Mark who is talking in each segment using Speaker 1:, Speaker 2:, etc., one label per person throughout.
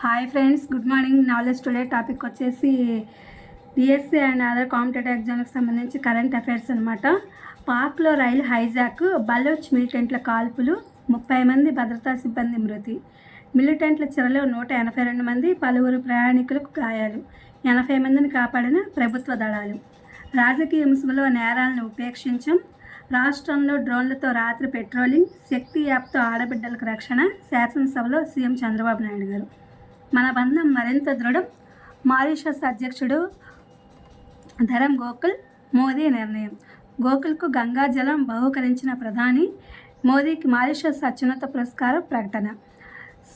Speaker 1: Hi friends, good morning. Knowledge today topic వచ్చేసి DSC and other competitive ఎగ్జామ్కి సంబంధించి current affairs అనమాట. పాక్లో రైలు hijack, Baloch మిలిటెంట్ల కాల్పులు, 30 మంది భద్రతా సిబ్బంది మృతి. మిలిటెంట్ల చెరలో 182 మంది, పలువురు ప్రయాణికులకు గాయాలు. 80 మందిని కాపాడిన ప్రభుత్వ దళాలు. రాజకీయ ముసుగులో నేరాలను ఉపేక్షించం. రాష్ట్రంలో డ్రోన్లతో రాత్రి పెట్రోలింగ్, శక్తి యాప్తో ఆడబిడ్డలకు రక్షణ. శాసనసభలో సీఎం చంద్రబాబు నాయుడు గారు. మన బంధం మరింత దృఢం. మారిషస్ అధ్యక్షుడు ధరం గోకుల్, మోదీ నిర్ణయం. గోకుల్కు గంగాజలం బహూకరించిన ప్రధాని మోదీకి మారిషస్ అత్యున్నత పురస్కారం ప్రకటన.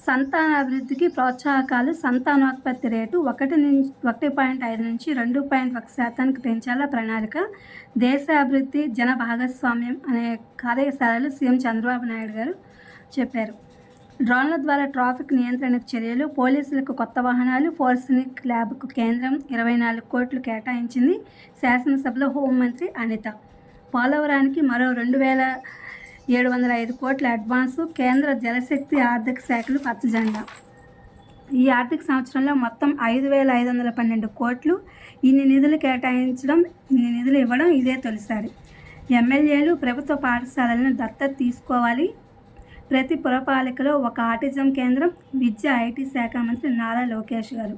Speaker 1: సంతానాభివృద్ధికి ప్రోత్సాహకాలు. సంతానోత్పత్తి రేటు 1.5 నుంచి 2.1% పెంచాల ప్రణాళిక. దేశ అభివృద్ధి, జన భాగస్వామ్యం అనే కార్యశాలలు సీఎం చంద్రబాబు నాయుడు గారు చెప్పారు. డ్రోన్ల ద్వారా ట్రాఫిక్ నియంత్రణకు చర్యలు. పోలీసులకు కొత్త వాహనాలు. ఫోరెన్సిక్ ల్యాబ్కు కేంద్రం 24 కోట్లు కేటాయించింది. శాసనసభలో హోంమంత్రి అనిత. పోలవరానికి మరో 2,705 కోట్ల అడ్వాన్సు. కేంద్ర జలశక్తి ఆర్థిక శాఖలు పచ్చజెండా. ఈ ఆర్థిక సంవత్సరంలో మొత్తం 5,512 కోట్లు. ఇన్ని నిధులు కేటాయించడం, ఇన్ని నిధులు ఇవ్వడం ఇదే తొలిసారి. ఎమ్మెల్యేలు ప్రభుత్వ పాఠశాలలను దత్తత తీసుకోవాలి. ప్రతి పురపాలికలో ఒక ఆటిజం కేంద్రం. విద్య, ఐటీ శాఖ మంత్రి నారా లోకేష్ గారు.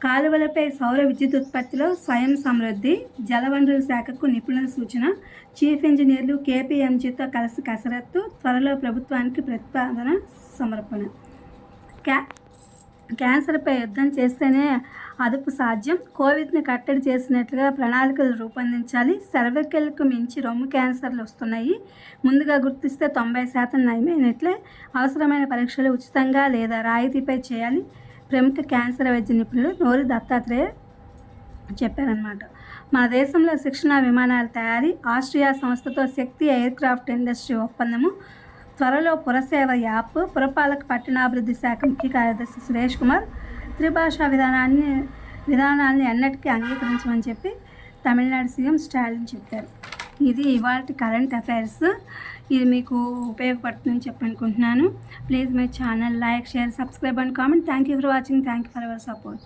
Speaker 1: కాలువలపై సౌర విద్యుత్ ఉత్పత్తిలో స్వయం సమృద్ధి. జలవనరుల శాఖకు నిపుణుల సూచన. చీఫ్ ఇంజనీర్లు కేపీఎంజీతో కలిసి కసరత్తు. త్వరలో ప్రభుత్వానికి ప్రతిపాదన సమర్పణ. క్యాన్సర్పై యుద్ధం చేస్తేనే అదుపు సాధ్యం. కోవిడ్ని కట్టడి చేసినట్లుగా ప్రణాళికలు రూపొందించాలి. సర్వైకల్కు మించి రొమ్ము క్యాన్సర్లు వస్తున్నాయి. ముందుగా గుర్తిస్తే 90% నయమైనట్లే. అవసరమైన పరీక్షలు ఉచితంగా లేదా రాయితీపై చేయాలి. ప్రముఖ క్యాన్సర్ వైద్య నిపుణులు నోరి దత్తాత్రేయ చెప్పారన్నమాట. మన దేశంలో శిక్షణ విమానాల తయారీ. ఆస్ట్రియా సంస్థతో శక్తి ఎయిర్క్రాఫ్ట్ ఇండస్ట్రీ ఒప్పందము. త్వరలో పురసేవ యాప్. పురపాలక పట్టణాభివృద్ధి శాఖ ముఖ్య కార్యదర్శి సురేష్ కుమార్ త్రిభాషా విధానాన్ని అన్నిటికీ అంగీకరించమని చెప్పి తమిళనాడు సీఎం స్టాలిన్ చెప్పారు. ఇది ఇవాల్టి కరెంట్ అఫైర్స్. ఇది మీకు ఉపయోగపడుతుందని చెప్పనుకుంటున్నాను. Please my channel like, share, subscribe and comment. Thank you for watching. Thank you for our support.